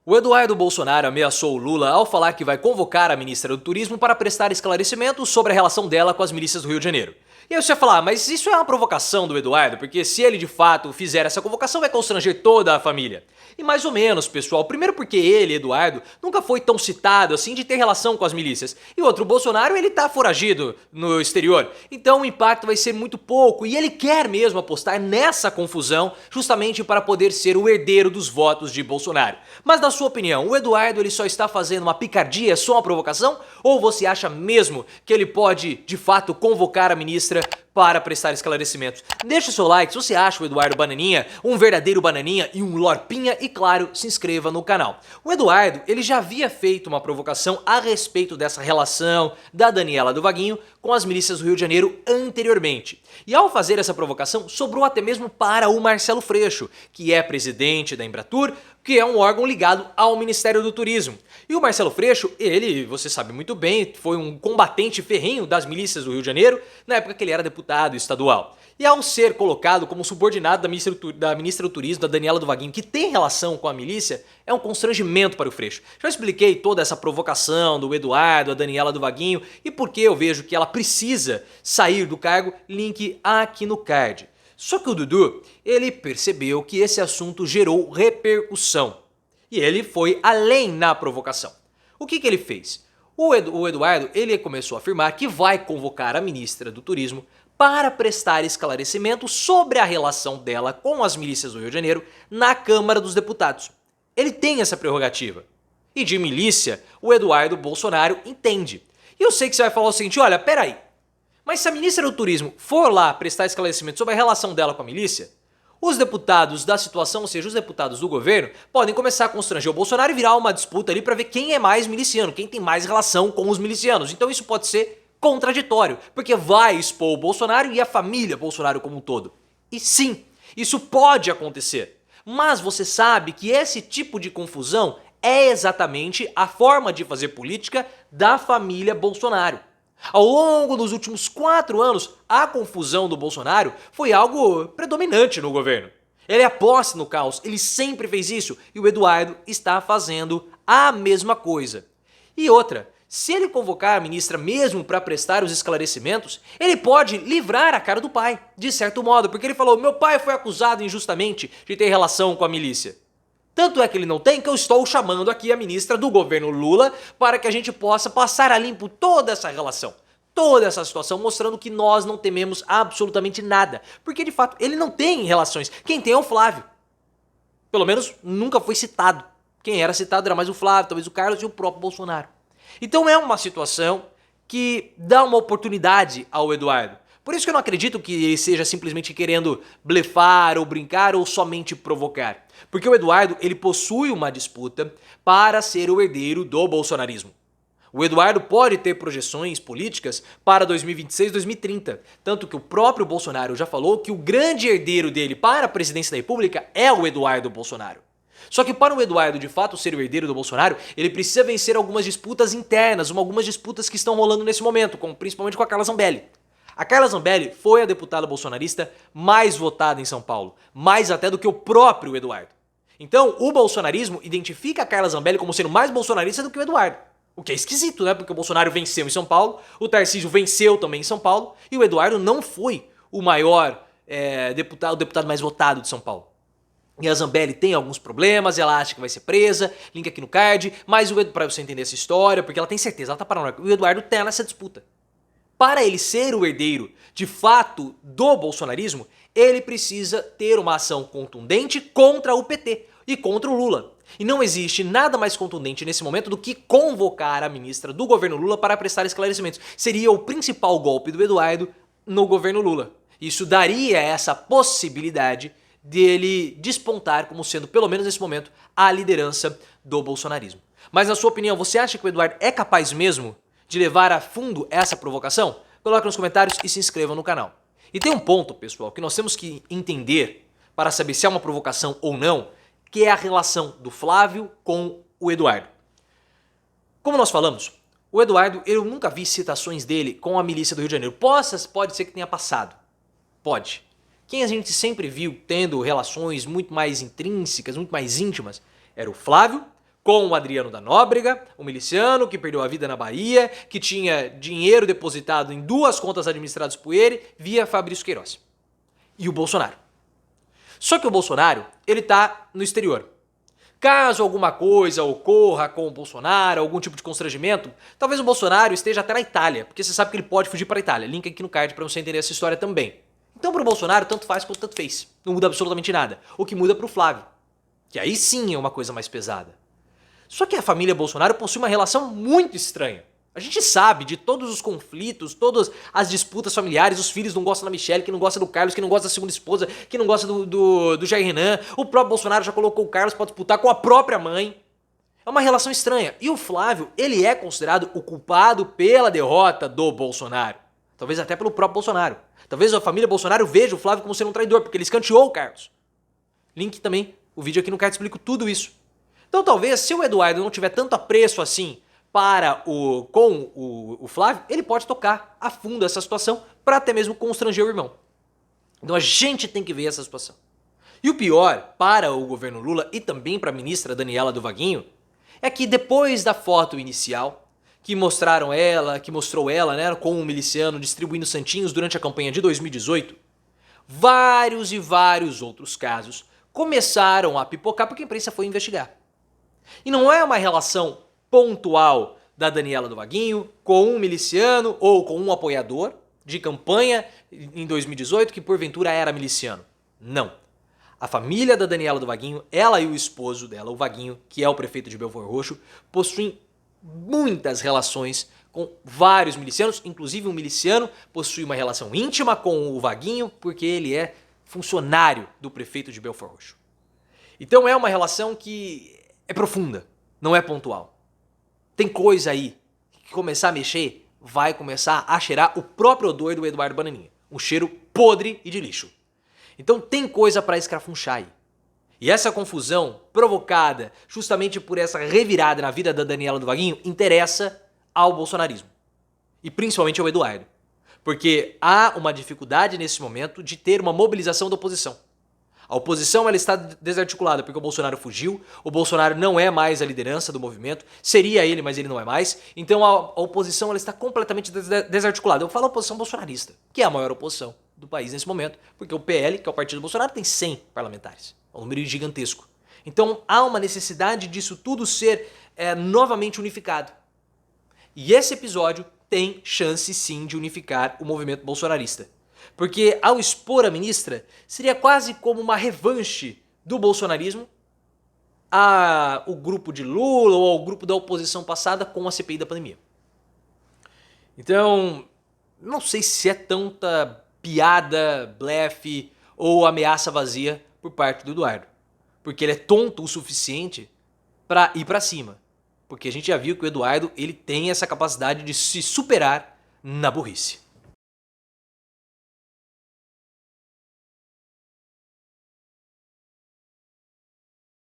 O Eduardo Bolsonaro ameaçou o Lula ao falar que vai convocar a ministra do Turismo para prestar esclarecimentos sobre a relação dela com as milícias do Rio de Janeiro. E aí você vai falar, mas isso é uma provocação do Eduardo, porque se ele de fato fizer essa convocação vai constranger toda a família. E mais ou menos, pessoal. Primeiro porque ele, Eduardo, nunca foi tão citado assim de ter relação com as milícias. E outro, o Bolsonaro, ele tá foragido no exterior. Então o impacto vai ser muito pouco e ele quer mesmo apostar nessa confusão justamente para poder ser o herdeiro dos votos de Bolsonaro. Mas na sua opinião, o Eduardo ele só está fazendo uma picardia, só uma provocação? Ou você acha mesmo que ele pode, de fato, convocar a ministra para prestar esclarecimentos? Deixa o seu like se você acha o Eduardo Bananinha um verdadeiro bananinha e um lorpinha e claro, se inscreva no canal. O Eduardo, ele já havia feito uma provocação a respeito dessa relação da Daniela do Vaguinho com as milícias do Rio de Janeiro anteriormente. E ao fazer essa provocação, sobrou até mesmo para o Marcelo Freixo, que é presidente da Embratur, que é um órgão ligado ao Ministério do Turismo. E o Marcelo Freixo, ele, você sabe muito bem, foi um combatente ferrenho das milícias do Rio de Janeiro na época que ele era deputado estadual. E ao ser colocado como subordinado da ministra do Turismo, da Daniela do Vaguinho, que tem relação com a milícia, é um constrangimento para o Freixo. Já expliquei toda essa provocação do Eduardo, a Daniela do Vaguinho e por que eu vejo que ela precisa sair do cargo, link aqui no card. Só que o Dudu, ele percebeu que esse assunto gerou repercussão. E ele foi além na provocação. O que ele fez? O Eduardo, ele começou a afirmar que vai convocar a ministra do Turismo para prestar esclarecimento sobre a relação dela com as milícias do Rio de Janeiro na Câmara dos Deputados. Ele tem essa prerrogativa. E de milícia, o Eduardo Bolsonaro entende. E eu sei que você vai falar o seguinte, olha, peraí, mas se a ministra do Turismo for lá prestar esclarecimento sobre a relação dela com a milícia, os deputados da situação, ou seja, os deputados do governo, podem começar a constranger o Bolsonaro e virar uma disputa ali para ver quem é mais miliciano, quem tem mais relação com os milicianos. Então isso pode ser contraditório, porque vai expor o Bolsonaro e a família Bolsonaro como um todo. E sim, isso pode acontecer. Mas você sabe que esse tipo de confusão é exatamente a forma de fazer política da família Bolsonaro. Ao longo dos últimos 4 anos, a confusão do Bolsonaro foi algo predominante no governo. Ele aposta no caos, ele sempre fez isso e o Eduardo está fazendo a mesma coisa. E outra, se ele convocar a ministra mesmo para prestar os esclarecimentos, ele pode livrar a cara do pai, de certo modo, porque ele falou, meu pai foi acusado injustamente de ter relação com a milícia. Tanto é que ele não tem que eu estou chamando aqui a ministra do governo Lula para que a gente possa passar a limpo toda essa relação, toda essa situação, mostrando que nós não tememos absolutamente nada. Porque de fato ele não tem relações, quem tem é o Flávio. Pelo menos nunca foi citado. Quem era citado era mais o Flávio, talvez o Carlos e o próprio Bolsonaro. Então é uma situação que dá uma oportunidade ao Eduardo. Por isso que eu não acredito que ele seja simplesmente querendo blefar ou brincar ou somente provocar. Porque o Eduardo, ele possui uma disputa para ser o herdeiro do bolsonarismo. O Eduardo pode ter projeções políticas para 2026, 2030. Tanto que o próprio Bolsonaro já falou que o grande herdeiro dele para a presidência da República é o Eduardo Bolsonaro. Só que para o Eduardo de fato ser o herdeiro do Bolsonaro, ele precisa vencer algumas disputas internas, algumas disputas que estão rolando nesse momento, como principalmente com a Carla Zambelli. A Carla Zambelli foi a deputada bolsonarista mais votada em São Paulo, mais até do que o próprio Eduardo. Então, o bolsonarismo identifica a Carla Zambelli como sendo mais bolsonarista do que o Eduardo. O que é esquisito, né? Porque o Bolsonaro venceu em São Paulo, o Tarcísio venceu também em São Paulo, e o Eduardo não foi o maior deputado, o deputado mais votado de São Paulo. E a Zambelli tem alguns problemas, ela acha que vai ser presa, link aqui no card, mas para você entender essa história, porque ela tem certeza, ela tá paranoica, o Eduardo tá nessa disputa. Para ele ser o herdeiro, de fato, do bolsonarismo, ele precisa ter uma ação contundente contra o PT e contra o Lula. E não existe nada mais contundente nesse momento do que convocar a ministra do governo Lula para prestar esclarecimentos. Seria o principal golpe do Eduardo no governo Lula. Isso daria essa possibilidade dele despontar como sendo, pelo menos nesse momento, a liderança do bolsonarismo. Mas na sua opinião, você acha que o Eduardo é capaz mesmo de levar a fundo essa provocação? Coloque nos comentários e se inscreva no canal. E tem um ponto, pessoal, que nós temos que entender para saber se é uma provocação ou não, que é a relação do Flávio com o Eduardo. Como nós falamos, o Eduardo, eu nunca vi citações dele com a milícia do Rio de Janeiro. Pode ser que tenha passado. Pode. Quem a gente sempre viu tendo relações muito mais intrínsecas, muito mais íntimas, era o Flávio com o Adriano da Nóbrega, um miliciano que perdeu a vida na Bahia, que tinha dinheiro depositado em 2 contas administradas por ele via Fabrício Queiroz. E o Bolsonaro. Só que o Bolsonaro, ele tá no exterior. Caso alguma coisa ocorra com o Bolsonaro, algum tipo de constrangimento, talvez o Bolsonaro esteja até na Itália, porque você sabe que ele pode fugir para a Itália. Link aqui no card para você entender essa história também. Então pro Bolsonaro, tanto faz quanto tanto fez. Não muda absolutamente nada. O que muda pro Flávio, que aí sim é uma coisa mais pesada. Só que a família Bolsonaro possui uma relação muito estranha. A gente sabe de todos os conflitos, todas as disputas familiares, os filhos não gostam da Michelle, que não gosta do Carlos, que não gosta da segunda esposa, que não gosta do Jair Renan. O próprio Bolsonaro já colocou o Carlos para disputar com a própria mãe. É uma relação estranha. E o Flávio, ele é considerado o culpado pela derrota do Bolsonaro. Talvez até pelo próprio Bolsonaro. Talvez a família Bolsonaro veja o Flávio como sendo um traidor, porque ele escanteou o Carlos. Link também, o vídeo aqui no card explica tudo isso. Então talvez, se o Eduardo não tiver tanto apreço assim com o Flávio, ele pode tocar a fundo essa situação para até mesmo constranger o irmão. Então a gente tem que ver essa situação. E o pior para o governo Lula e também para a ministra Daniela do Vaguinho é que depois da foto inicial que mostrou ela, né, com um miliciano distribuindo santinhos durante a campanha de 2018, vários e vários outros casos começaram a pipocar porque a imprensa foi investigar. E não é uma relação pontual da Daniela do Vaguinho com um miliciano ou com um apoiador de campanha em 2018 que porventura era miliciano. Não. A família da Daniela do Vaguinho, ela e o esposo dela, o Vaguinho, que é o prefeito de Belford Roxo, possuem muitas relações com vários milicianos, inclusive um miliciano possui uma relação íntima com o Vaguinho porque ele é funcionário do prefeito de Belford Roxo. Então é uma relação que é profunda, não é pontual. Tem coisa aí que começar a mexer, vai começar a cheirar o próprio odor do Eduardo Bananinha. Um cheiro podre e de lixo. Então tem coisa para escrafunchar aí. E essa confusão provocada justamente por essa revirada na vida da Daniela do Vaguinho interessa ao bolsonarismo. E principalmente ao Eduardo. Porque há uma dificuldade nesse momento de ter uma mobilização da oposição. A oposição ela está desarticulada porque o Bolsonaro fugiu, o Bolsonaro não é mais a liderança do movimento, seria ele, mas ele não é mais, então a oposição ela está completamente desarticulada. Eu falo oposição bolsonarista, que é a maior oposição do país nesse momento, porque o PL, que é o partido do Bolsonaro, tem 100 parlamentares, é um número gigantesco. Então há uma necessidade disso tudo ser novamente unificado. E esse episódio tem chance sim de unificar o movimento bolsonarista. Porque ao expor a ministra, seria quase como uma revanche do bolsonarismo ao grupo de Lula ou ao grupo da oposição passada com a CPI da pandemia. Então, não sei se é tanta piada, blefe ou ameaça vazia por parte do Eduardo. Porque ele é tonto o suficiente para ir para cima. Porque a gente já viu que o Eduardo ele tem essa capacidade de se superar na burrice.